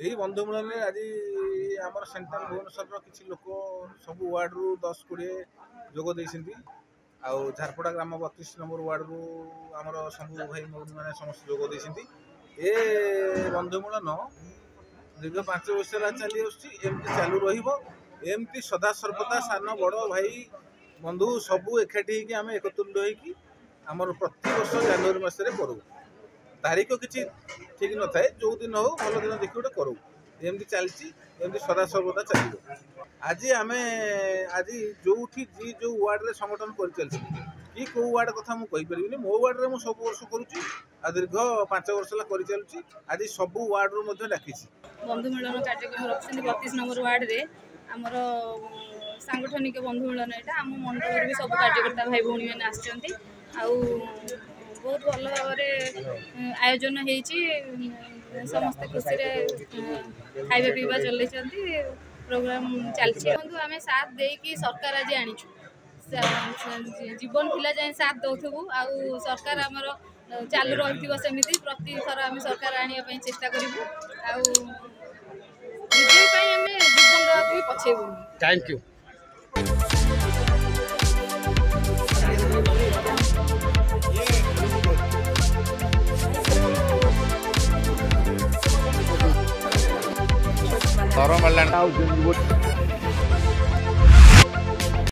यही बंधु मिलन आज आम सेंट्राल भुवनेश्वर किसी लोक सब वार्ड रु 10-20 जोग देती झारपड़ा ग्राम 32 नंबर वार्ड रु आमर सब भाई मैंने समस्त जोग देती ए बंधु मिलन दीर्घ 5 वर्ष चली आमती चालू रमती सदा सर्वदा सान बड़ भाई बंधु सबू एकाठी आम एकत्रित होगी आमर प्रति वर्ष जनवरी मसरे करूँ तारीख किसी ठीक न थाए जो दिन हो भल दिन देखिए गोटे करूँ एमती चलती सदा सर्वदा चलो आज आम आज जो जी जो वार्ड रे संगठन कर चलती कि कौ वार्ड कथा मुझे मो वार्ड में सब वर्ष करुँची दीर्घ 5 वर्ष कर चलुची आज सब वार्ड रु डाकी बंधु मिलन कार्यक्रम रखते 32 नंबर वार्ड रे आमर सांगठनिक बंधु मिलन यहाँ आम मंडल भी सब कार्यकर्ता भाई भौणी मैंने आसुँच बहुत भल भाव आयोजन होती समस्त खुशी खाଇବା पीवा चलती प्रोग्राम चलती बंधु आम साथ देकी सरकार आज आनीचु जीवन पिला जाए साथ दौथबू आउ सरकार आमर चालू रही सेमती प्रति थर आम सरकार आने चेष्टा करूँ आउ जीवन देवा भी पछेबू। Thank you. Orang Malang tahu